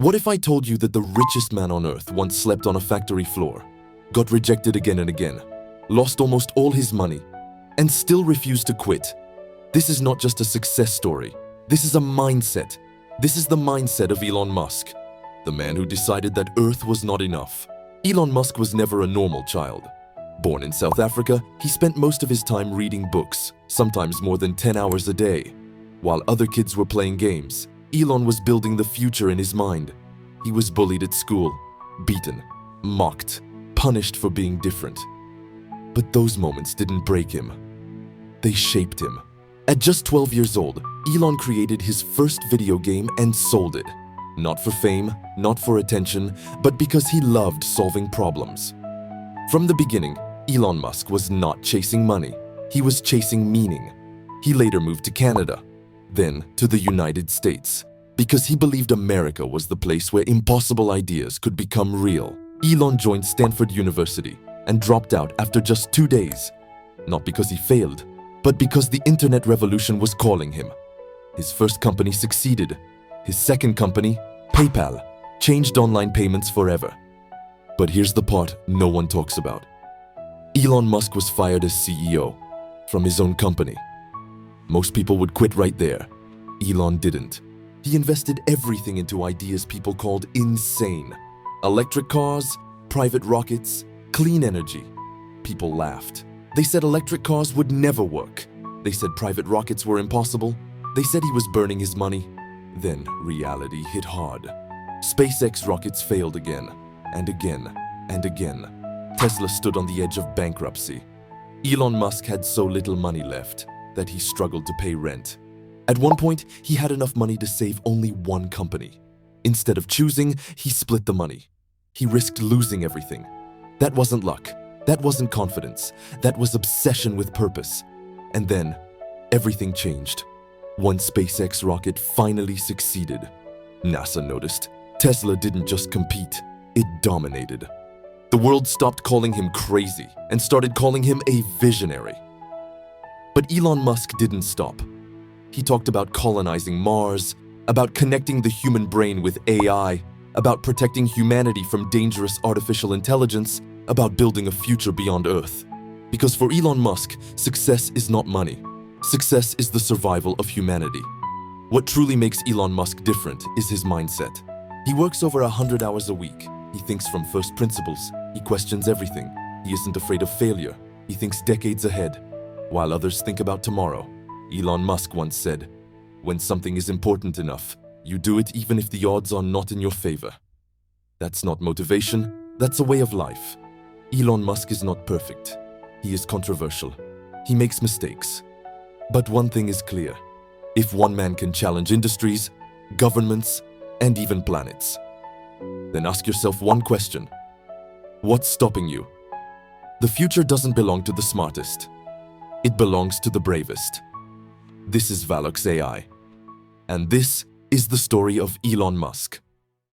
What if I told you that the richest man on earth once slept on a factory floor, got rejected again and again, lost almost all his money, and still refused to quit? This is not just a success story. This is a mindset. This is the mindset of Elon Musk, the man who decided that Earth was not enough. Elon Musk was never a normal child. Born in South Africa, he spent most of his time reading books, sometimes more than 10 hours a day. While other kids were playing games, Elon was building the future in his mind. He was bullied at school, beaten, mocked, punished for being different. But those moments didn't break him. They shaped him. At just 12 years old, Elon created his first video game and sold it. Not for fame, not for attention, but because he loved solving problems. From the beginning, Elon Musk was not chasing money. He was chasing meaning. He later moved to Canada, then to the United States, because he believed America was the place where impossible ideas could become real. Elon joined Stanford University and dropped out after just 2 days, not because he failed, but because the internet revolution was calling him. His first company succeeded. His second company, PayPal, changed online payments forever. But here's the part no one talks about. Elon Musk was fired as CEO from his own company. Most people would quit right there. Elon didn't. He invested everything into ideas people called insane. Electric cars, private rockets, clean energy. People laughed. They said electric cars would never work. They said private rockets were impossible. They said he was burning his money. Then reality hit hard. SpaceX rockets failed again, and again, and again. Tesla stood on the edge of bankruptcy. Elon Musk had so little money left that he struggled to pay rent. At one point, he had enough money to save only one company. Instead of choosing, he split the money. He risked losing everything. That wasn't luck. That wasn't confidence. That was obsession with purpose. And then, everything changed. One SpaceX rocket finally succeeded. NASA noticed. Tesla didn't just compete, it dominated. The world stopped calling him crazy and started calling him a visionary. But Elon Musk didn't stop. He talked about colonizing Mars, about connecting the human brain with AI, about protecting humanity from dangerous artificial intelligence, about building a future beyond Earth. Because for Elon Musk, success is not money. Success is the survival of humanity. What truly makes Elon Musk different is his mindset. He works over 100 hours a week. He thinks from first principles. He questions everything. He isn't afraid of failure. He thinks decades ahead, while others think about tomorrow. Elon Musk once said, "When something is important enough, you do it even if the odds are not in your favor." That's not motivation, that's a way of life. Elon Musk is not perfect. He is controversial. He makes mistakes. But one thing is clear. If one man can challenge industries, governments, and even planets, then ask yourself one question. What's stopping you? The future doesn't belong to the smartest. It belongs to the bravest. This is Valox AI. And this is the story of Elon Musk.